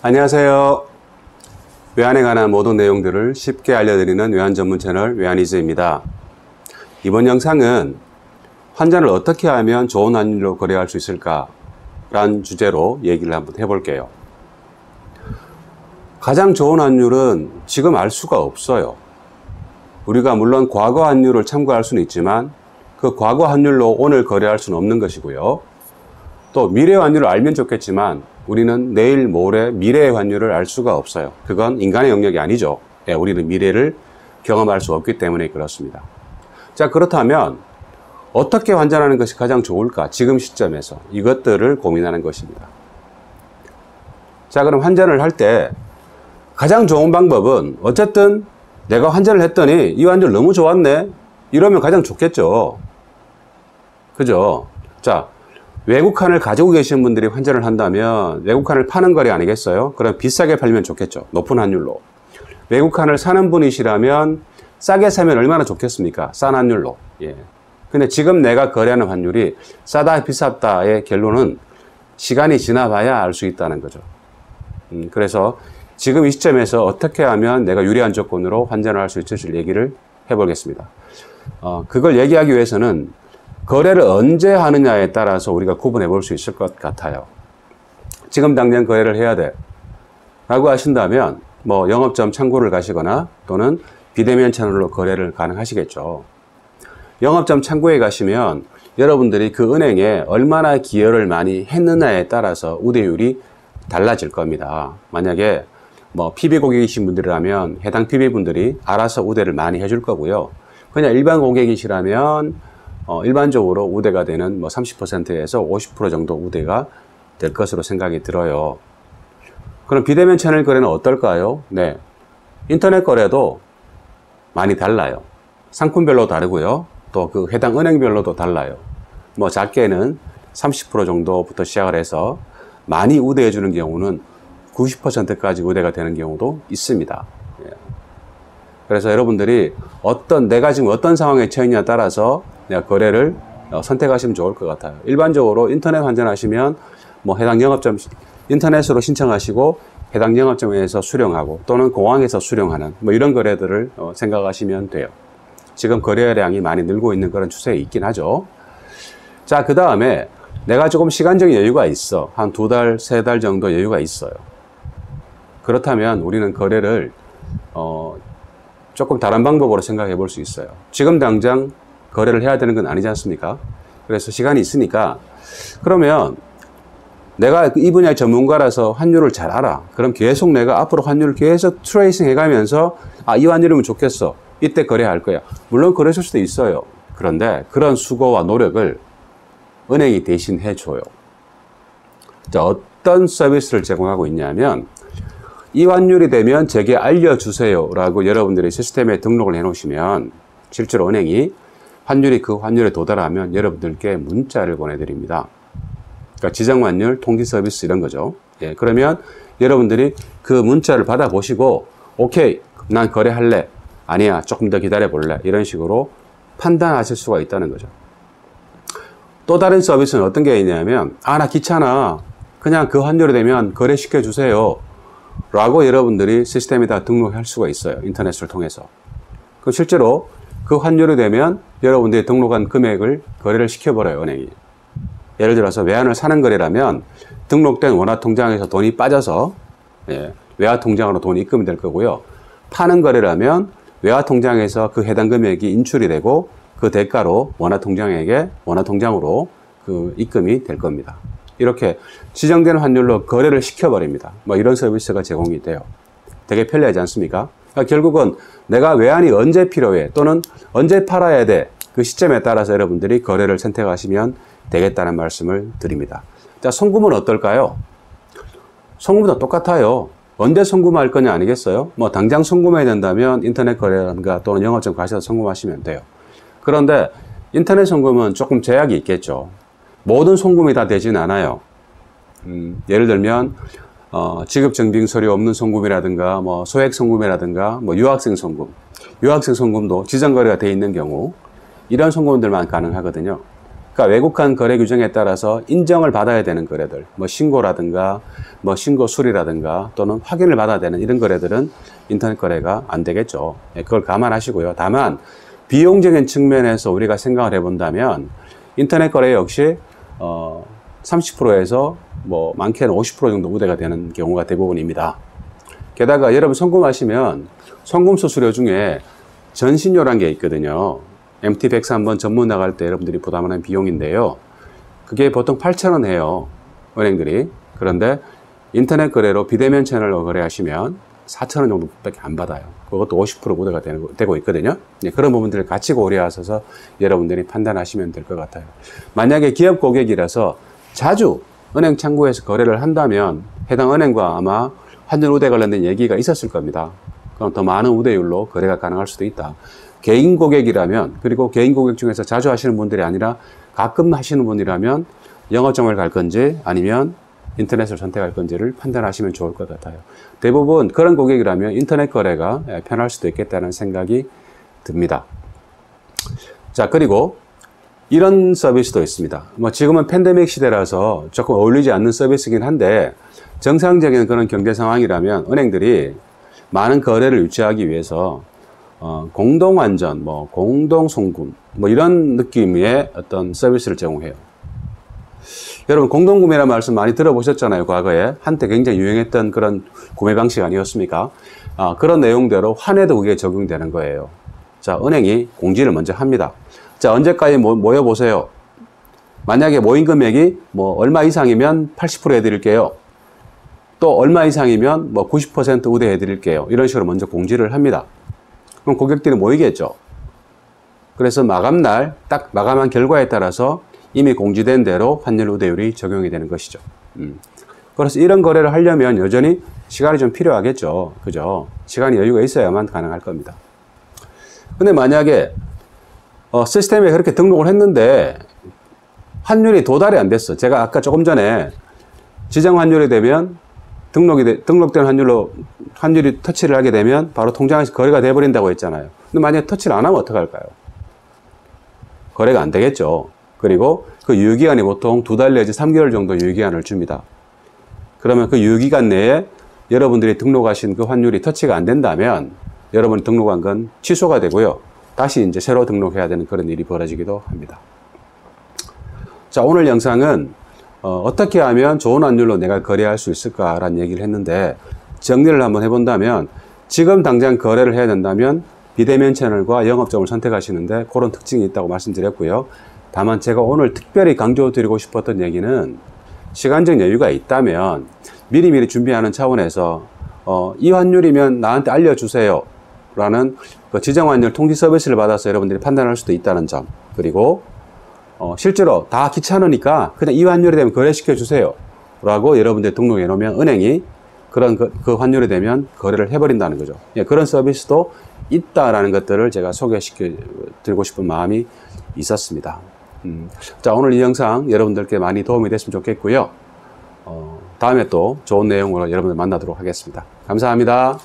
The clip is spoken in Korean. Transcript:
안녕하세요. 외환에 관한 모든 내용들을 쉽게 알려드리는 외환 전문 채널 외환이즈입니다. 이번 영상은 환전을 어떻게 하면 좋은 환율로 거래할 수 있을까? 라는 주제로 얘기를 한번 해볼게요. 가장 좋은 환율은 지금 알 수가 없어요. 우리가 물론 과거 환율을 참고할 수는 있지만 그 과거 환율로 오늘 거래할 수는 없는 것이고요. 또 미래 환율을 알면 좋겠지만 우리는 내일 모레 미래의 환율을 알 수가 없어요. 그건 인간의 영역이 아니죠. 우리는 미래를 경험할 수 없기 때문에 그렇습니다. 자, 그렇다면 어떻게 환전하는 것이 가장 좋을까? 지금 시점에서 이것들을 고민하는 것입니다. 자, 그럼 환전을 할 때 가장 좋은 방법은 어쨌든 내가 환전을 했더니 이 환율 너무 좋았네 이러면 가장 좋겠죠. 그죠? 자, 외국환을 가지고 계신 분들이 환전을 한다면 외국환을 파는 거래 아니겠어요? 그럼 비싸게 팔면 좋겠죠. 높은 환율로. 외국환을 사는 분이시라면 싸게 사면 얼마나 좋겠습니까? 싼 환율로. 예. 근데 지금 내가 거래하는 환율이 싸다 비쌌다의 결론은 시간이 지나봐야 알 수 있다는 거죠. 그래서 지금 이 시점에서 어떻게 하면 내가 유리한 조건으로 환전을 할 수 있을지 얘기를 해보겠습니다. 그걸 얘기하기 위해서는 거래를 언제 하느냐에 따라서 우리가 구분해 볼 수 있을 것 같아요. 지금 당장 거래를 해야 돼 라고 하신다면 뭐 영업점 창구를 가시거나 또는 비대면 채널로 거래를 가능하시겠죠. 영업점 창구에 가시면 여러분들이 그 은행에 얼마나 기여를 많이 했느냐에 따라서 우대율이 달라질 겁니다. 만약에 뭐 PB 고객이신 분들이라면 해당 PB 분들이 알아서 우대를 많이 해줄 거고요. 그냥 일반 고객이시라면 일반적으로 우대가 되는 뭐 30%에서 50% 정도 우대가 될 것으로 생각이 들어요. 그럼 비대면 채널 거래는 어떨까요? 네. 인터넷 거래도 많이 달라요. 상품별로 다르고요. 또 그 해당 은행별로도 달라요. 뭐 작게는 30% 정도부터 시작을 해서 많이 우대해 주는 경우는 90%까지 우대가 되는 경우도 있습니다. 그래서 여러분들이 내가 지금 어떤 상황에 처했냐에 따라서 거래를 선택하시면 좋을 것 같아요. 일반적으로 인터넷 환전하시면 뭐 해당 영업점 인터넷으로 신청하시고 해당 영업점에서 수령하고 또는 공항에서 수령하는 뭐 이런 거래들을 생각하시면 돼요. 지금 거래량이 많이 늘고 있는 그런 추세에 있긴 하죠. 자, 그 다음에 내가 조금 시간적인 여유가 있어. 한 2달, 3달 정도 여유가 있어요. 그렇다면 우리는 거래를 조금 다른 방법으로 생각해 볼 수 있어요. 지금 당장 거래를 해야 되는 건 아니지 않습니까? 그래서 시간이 있으니까 그러면 내가 이 분야의 전문가라서 환율을 잘 알아. 그럼 계속 내가 앞으로 환율을 계속 트레이싱 해가면서 이 환율이면 좋겠어. 이때 거래할 거야. 물론 그러실 수도 있어요. 그런데 그런 수고와 노력을 은행이 대신 해줘요. 자, 어떤 서비스를 제공하고 있냐면 이 환율이 되면 제게 알려주세요 라고 여러분들이 시스템에 등록을 해 놓으시면 실제로 은행이 환율이 그 환율에 도달하면 여러분들께 문자를 보내드립니다. 그러니까 지정환율, 통지 서비스 이런 거죠. 예, 그러면 여러분들이 그 문자를 받아보시고 오케이, 난 거래할래. 아니야, 조금 더 기다려볼래. 이런 식으로 판단하실 수가 있다는 거죠. 또 다른 서비스는 어떤 게 있냐면 나 귀찮아. 그냥 그 환율이 되면 거래시켜주세요. 라고 여러분들이 시스템에다 등록할 수가 있어요. 인터넷을 통해서. 그럼 실제로 그 환율이 되면 여러분들이 등록한 금액을 거래를 시켜버려요, 은행이. 예를 들어서 외환을 사는 거래라면 등록된 원화통장에서 돈이 빠져서 외화통장으로 돈이 입금이 될 거고요. 파는 거래라면 외화통장에서 그 해당 금액이 인출이 되고 그 대가로 원화통장으로 그 입금이 될 겁니다. 이렇게 지정된 환율로 거래를 시켜버립니다. 뭐 이런 서비스가 제공이 돼요. 되게 편리하지 않습니까? 그러니까 결국은 내가 외환이 언제 필요해 또는 언제 팔아야 돼 그 시점에 따라서 여러분들이 거래를 선택하시면 되겠다는 말씀을 드립니다. 자, 송금은 어떨까요? 송금도 똑같아요. 언제 송금할 거냐 아니겠어요? 뭐 당장 송금해야 된다면 인터넷 거래라든가 또는 영업점 가셔서 송금하시면 돼요. 그런데 인터넷 송금은 조금 제약이 있겠죠. 모든 송금이 다 되진 않아요. 예를 들면 지급증빙 서류 없는 송금이라든가, 뭐, 소액 송금이라든가, 뭐, 유학생 송금. 유학생 송금도 지정거래가 돼 있는 경우, 이런 송금들만 가능하거든요. 그러니까 외국한 거래 규정에 따라서 인정을 받아야 되는 거래들, 뭐, 신고라든가, 뭐, 신고 수리라든가, 또는 확인을 받아야 되는 이런 거래들은 인터넷 거래가 안 되겠죠. 그걸 감안하시고요. 다만, 비용적인 측면에서 우리가 생각을 해본다면, 인터넷 거래 역시, 30%에서 뭐 많게는 50% 정도 우대가 되는 경우가 대부분입니다. 게다가 여러분 송금하시면 송금 수수료 중에 전신료란 게 있거든요. MT104 한번 전문 나갈 때 여러분들이 부담하는 비용인데요. 그게 보통 8,000원 해요. 은행들이. 그런데 인터넷 거래로 비대면 채널로 거래하시면 4,000원 정도밖에 안 받아요. 그것도 50% 우대가 되고 있거든요. 그런 부분들을 같이 고려하셔서 여러분들이 판단하시면 될 것 같아요. 만약에 기업 고객이라서 자주 은행 창구에서 거래를 한다면 해당 은행과 아마 환율 우대 관련된 얘기가 있었을 겁니다. 그럼 더 많은 우대율로 거래가 가능할 수도 있다. 개인 고객이라면, 그리고 개인 고객 중에서 자주 하시는 분들이 아니라 가끔 하시는 분이라면 영업점을 갈 건지 아니면 인터넷을 선택할 건지를 판단하시면 좋을 것 같아요. 대부분 그런 고객이라면 인터넷 거래가 편할 수도 있겠다는 생각이 듭니다. 자, 그리고 이런 서비스도 있습니다. 뭐 지금은 팬데믹 시대라서 조금 어울리지 않는 서비스이긴 한데, 정상적인 그런 경제 상황이라면 은행들이 많은 거래를 유치하기 위해서 공동안전, 뭐 공동송금, 뭐 이런 느낌의 어떤 서비스를 제공해요. 여러분, 공동구매라는 말씀 많이 들어보셨잖아요. 과거에 한때 굉장히 유행했던 그런 구매 방식 아니었습니까? 그런 내용대로 환에도 그게 적용되는 거예요. 자, 은행이 공지를 먼저 합니다. 자, 언제까지 모여보세요. 만약에 모인 금액이 뭐 얼마 이상이면 80% 해드릴게요. 또 얼마 이상이면 뭐 90% 우대 해드릴게요. 이런 식으로 먼저 공지를 합니다. 그럼 고객들이 모이겠죠. 그래서 마감날 딱 마감한 결과에 따라서 이미 공지된 대로 환율 우대율이 적용이 되는 것이죠. 그래서 이런 거래를 하려면 여전히 시간이 좀 필요하겠죠. 그죠? 시간이 여유가 있어야만 가능할 겁니다. 근데 만약에 시스템에 그렇게 등록을 했는데 환율이 도달이 안 됐어. 제가 아까 조금 전에 지정 환율이 되면 등록된 환율이 터치를 하게 되면 바로 통장에서 거래가 돼버린다고 했잖아요. 근데 만약에 터치를 안 하면 어떡할까요? 거래가 안 되겠죠. 그리고 그 유효기간이 보통 2달 내지 3개월 정도 유효기간을 줍니다. 그러면 그 유효기간 내에 여러분들이 등록하신 그 환율이 터치가 안 된다면 여러분이 등록한 건 취소가 되고요. 다시 이제 새로 등록해야 되는 그런 일이 벌어지기도 합니다. 자, 오늘 영상은 어떻게 하면 좋은 환율로 내가 거래할 수 있을까라는 얘기를 했는데, 정리를 한번 해본다면 지금 당장 거래를 해야 된다면 비대면 채널과 영업점을 선택하시는데 그런 특징이 있다고 말씀드렸고요. 다만 제가 오늘 특별히 강조드리고 싶었던 얘기는, 시간적 여유가 있다면 미리미리 준비하는 차원에서 이 환율이면 나한테 알려주세요 라는 그 지정환율 통지 서비스를 받아서 여러분들이 판단할 수도 있다는 점, 그리고 실제로 다 귀찮으니까 그냥 이 환율이 되면 거래시켜 주세요 라고 여러분들이 등록해 놓으면 은행이 그런 그 환율이 되면 거래를 해버린다는 거죠. 예, 그런 서비스도 있다라는 것들을 제가 소개시켜 드리고 싶은 마음이 있었습니다. 자, 오늘 이 영상 여러분들께 많이 도움이 됐으면 좋겠고요. 다음에 또 좋은 내용으로 여러분들 만나도록 하겠습니다. 감사합니다.